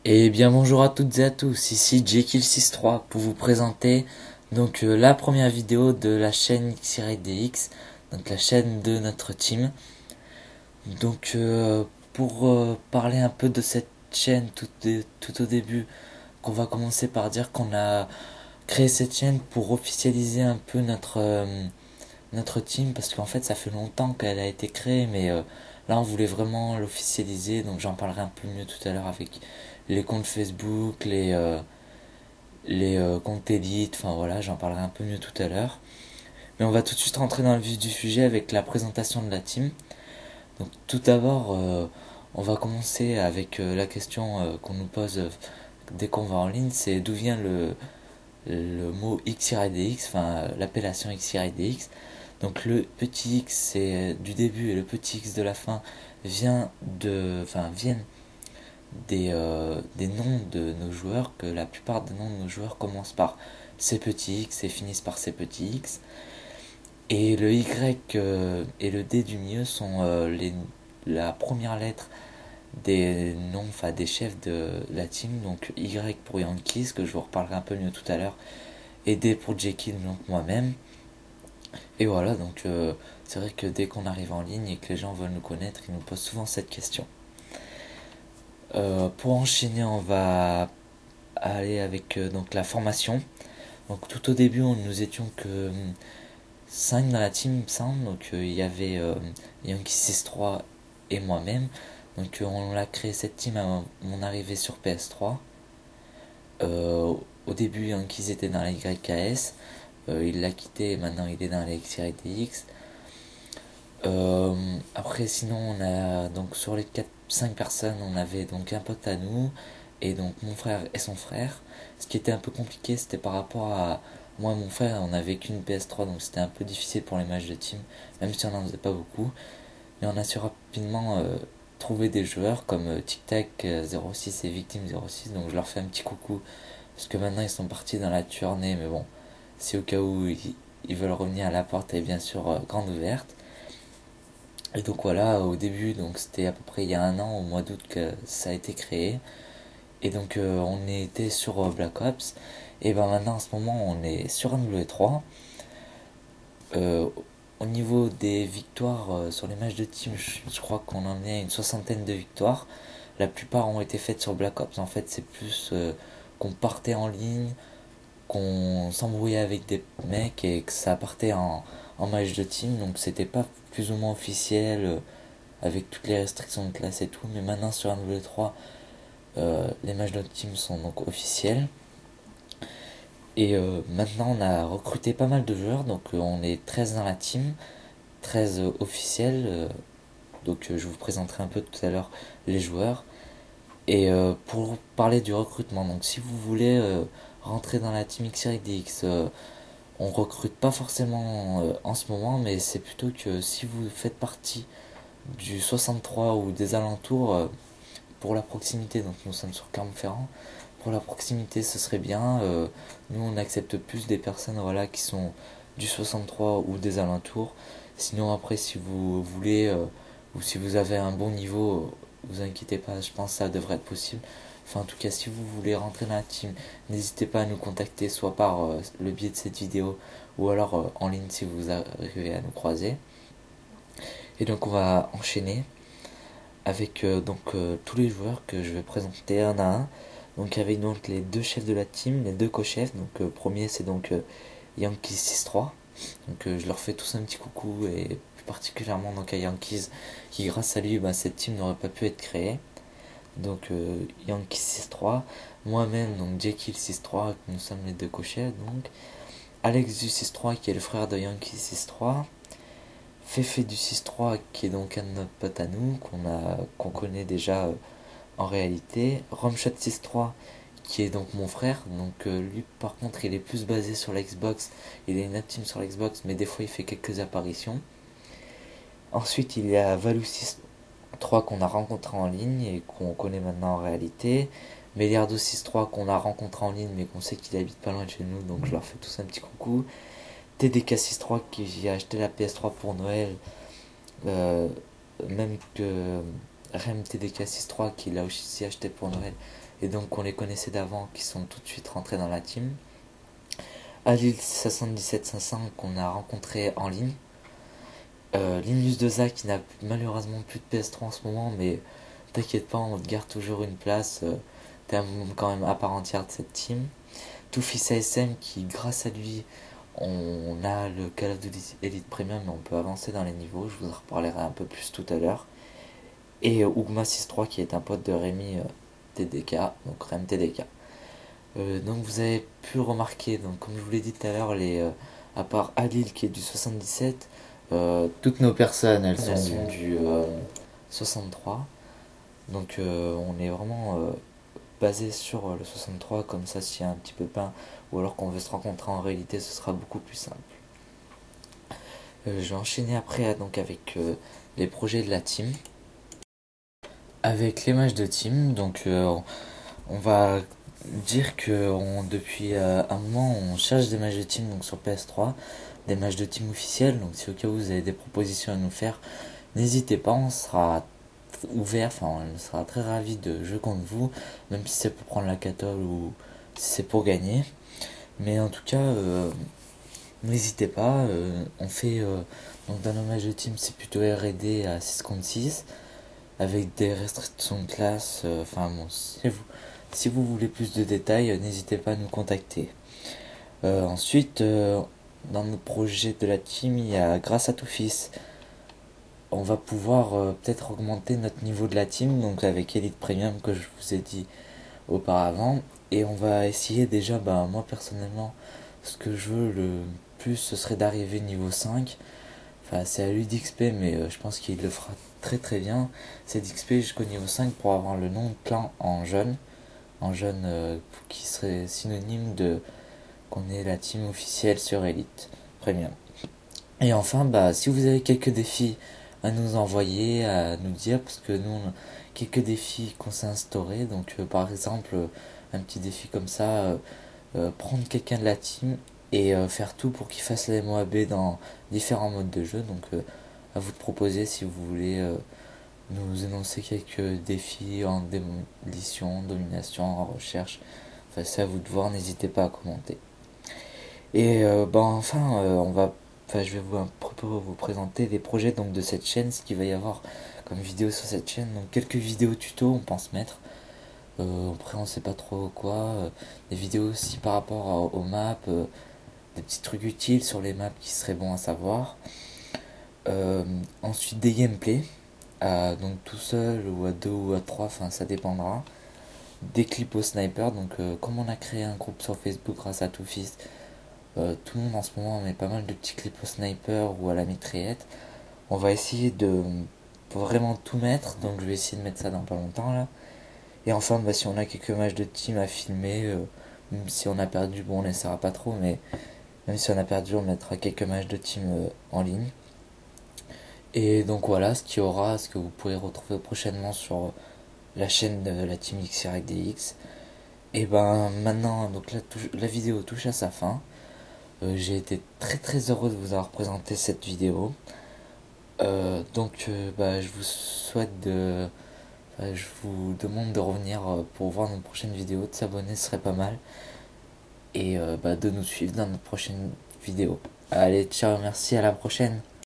Et bien bonjour à toutes et à tous, ici Jekyll63 pour vous présenter la première vidéo de la chaîne XYDX, donc la chaîne de notre team. Donc pour parler un peu de cette chaîne tout au début, qu'on va commencer par dire qu'on a créé cette chaîne pour officialiser un peu notre team parce qu'en fait ça fait longtemps qu'elle a été créée mais là on voulait vraiment l'officialiser, donc j'en parlerai un peu mieux tout à l'heure avec les comptes Facebook, les comptes Elite, enfin voilà, j'en parlerai un peu mieux tout à l'heure. Mais on va tout de suite rentrer dans le vif du sujet avec la présentation de la team. Donc tout d'abord, on va commencer avec la question qu'on nous pose dès qu'on va en ligne, c'est d'où vient le mot XYDX, enfin l'appellation XYDX. Donc le petit x c'est du début et le petit x de la fin viennent des noms de nos joueurs, que la plupart des noms de nos joueurs commencent par C petit x et finissent par C petit x. Et le Y et le D du milieu sont la première lettre des noms, enfin des chefs de la team. Donc Y pour Yankees, que je vous reparlerai un peu mieux tout à l'heure, et D pour Jekyll, donc moi-même. Et voilà, donc c'est vrai que dès qu'on arrive en ligne et que les gens veulent nous connaître, ils nous posent souvent cette question. Pour enchaîner, on va aller avec donc la formation. Donc tout au début, nous étions que 5 dans la team, Sound. Donc il y avait Yankee 63 et moi-même. Donc on a créé cette team à mon arrivée sur PS3. Au début, Yankees était dans la YKS. Il l'a quitté et maintenant il est dans la XYDX. Après, sinon, on a donc sur les 5 personnes, on avait donc un pote à nous et donc mon frère et son frère. Ce qui était un peu compliqué, c'était par rapport à moi et mon frère, on n'avait qu'une PS3 donc c'était un peu difficile pour les matchs de team, même si on n'en faisait pas beaucoup. Mais on a su rapidement trouver des joueurs comme Tic Tac 06 et Victime 06, donc je leur fais un petit coucou parce que maintenant ils sont partis dans la tournée, mais bon, si au cas où ils veulent revenir à la porte, elle est bien sûr grande ouverte. Et donc voilà, au début, donc c'était à peu près il y a un an, au mois d'août, que ça a été créé. Et donc on était sur Black Ops. Et ben maintenant, en ce moment, on est sur MW3. Euh, Au niveau des victoires sur les matchs de team, je crois qu'on en est à une soixantaine de victoires. La plupart ont été faites sur Black Ops. En fait, c'est plus qu'on partait en ligne, qu'on s'embrouillait avec des mecs et que ça partait en match de team. Donc c'était pas plus ou moins officiel. Avec toutes les restrictions de classe et tout. Mais maintenant sur MW3, les matchs de team sont donc officiels. Et maintenant on a recruté pas mal de joueurs, donc on est 13 dans la team, 13 officiels. Donc je vous présenterai un peu tout à l'heure les joueurs. Et pour parler du recrutement, donc si vous voulez rentrer dans la team XYDX, on recrute pas forcément en ce moment, mais c'est plutôt que si vous faites partie du 63 ou des alentours, pour la proximité, donc nous sommes sur Clermont-Ferrand. Pour la proximité, ce serait bien. Nous, on accepte plus des personnes voilà, qui sont du 63 ou des alentours. Sinon, après, si vous voulez ou si vous avez un bon niveau, vous inquiétez pas, je pense que ça devrait être possible. Enfin, en tout cas, si vous voulez rentrer dans la team, n'hésitez pas à nous contacter, soit par le biais de cette vidéo ou alors en ligne si vous arrivez à nous croiser. Et donc, on va enchaîner avec tous les joueurs que je vais présenter un à un. Donc avec donc les deux chefs de la team, les deux co-chefs. Donc premier c'est donc Yankees 6-3. Donc je leur fais tous un petit coucou et plus particulièrement donc à Yankees qui grâce à lui cette team n'aurait pas pu être créée. Donc Yankees 6-3, moi-même donc Jekyll 6-3, nous sommes les deux co-chefs donc. Alex du 6-3 qui est le frère de Yankee 6-3. Fefe du 6-3 qui est donc un de nos potes à nous qu'on connaît déjà en réalité. Romshot 6-3 qui est donc mon frère, donc lui par contre il est plus basé sur l'Xbox, il est une autre team sur l'Xbox mais des fois il fait quelques apparitions. Ensuite il y a Valou 6-3 qu'on a rencontré en ligne et qu'on connaît maintenant en réalité. Meliardo 6-3 qu'on a rencontré en ligne mais qu'on sait qu'il habite pas loin de chez nous, donc je leur fais tous un petit coucou. TDK 6-3 qui j'ai acheté la PS3 pour Noël, euh, même que RemTDK 6.3 qui l'a aussi acheté pour Noël, et donc on les connaissait d'avant, qui sont tout de suite rentrés dans la team. Alil 77500 qu'on a rencontré en ligne. Linus Deza qui n'a malheureusement plus de PS3 en ce moment, mais t'inquiète pas, on te garde toujours une place. T'es quand même à part entière de cette team. Toufis ASM qui, grâce à lui, on a le Call of Duty Elite Premium et on peut avancer dans les niveaux. Je vous en reparlerai un peu plus tout à l'heure. Et Ougma63 qui est un pote de Rémi TDK, donc Rem TDK. Donc vous avez pu remarquer, donc comme je vous l'ai dit tout à l'heure, à part Alil qui est du 77, toutes nos personnes elles sont du 63. Donc on est vraiment basé sur le 63, comme ça s'il y a un petit peu peint ou alors qu'on veut se rencontrer en réalité, ce sera beaucoup plus simple. Je vais enchaîner après donc avec les projets de la team. Avec les matchs de team, donc on va dire que depuis un moment on cherche des matchs de team donc sur PS3, des matchs de team officiels, donc si au cas où vous avez des propositions à nous faire, n'hésitez pas, on sera ouvert, enfin on sera très ravi de jouer contre vous, même si c'est pour prendre la catole ou si c'est pour gagner. Mais en tout cas, n'hésitez pas, on fait donc dans nos matchs de team c'est plutôt R&D à 6 contre 6 avec des restrictions de classe, enfin bon, si vous voulez plus de détails, n'hésitez pas à nous contacter. Ensuite, dans notre projet de la team, il y a grâce à Toufis, on va pouvoir peut-être augmenter notre niveau de la team, donc avec Elite Premium que je vous ai dit auparavant. Et on va essayer déjà, moi personnellement, ce que je veux le plus, ce serait d'arriver niveau 5. Enfin, c'est à lui d'XP, mais je pense qu'il le fera très très bien. C'est d'XP jusqu'au niveau 5 pour avoir le nom de clan en jaune qui serait synonyme de qu'on est la team officielle sur Elite Premium. Et enfin, si vous avez quelques défis à nous envoyer, à nous dire, parce que nous on a quelques défis qu'on s'est instaurés, donc par exemple un petit défi comme ça, prendre quelqu'un de la team et faire tout pour qu'il fasse la MOAB dans différents modes de jeu, donc à vous de proposer si vous voulez nous énoncer quelques défis en démolition, domination, en recherche. Enfin, c'est à vous de voir, n'hésitez pas à commenter. Et je vais vous présenter les projets donc de cette chaîne, ce qu'il va y avoir comme vidéo sur cette chaîne. Donc quelques vidéos tuto, on pense mettre. Après, on sait pas trop quoi. Des vidéos aussi par rapport aux maps, des petits trucs utiles sur les maps qui seraient bons à savoir. Ensuite, des gameplays. Donc tout seul ou à deux ou à trois, enfin ça dépendra. Des clips au sniper, donc comme on a créé un groupe sur Facebook grâce à Toufist, tout le monde en ce moment met pas mal de petits clips au sniper ou à la mitraillette. On va essayer de vraiment tout mettre, donc je vais essayer de mettre ça dans pas longtemps là. Et enfin, si on a quelques matchs de team à filmer, même si on a perdu, bon on n'essaiera pas trop, mais même si on a perdu, on mettra quelques matchs de team en ligne. Et donc voilà ce que vous pourrez retrouver prochainement sur la chaîne de la team XYDX. Et maintenant, donc la vidéo touche à sa fin. J'ai été très très heureux de vous avoir présenté cette vidéo. Je vous souhaite je vous demande de revenir pour voir notre prochaine vidéo, de s'abonner, ce serait pas mal. Et de nous suivre dans notre prochaine vidéo. Allez, ciao, merci, à la prochaine.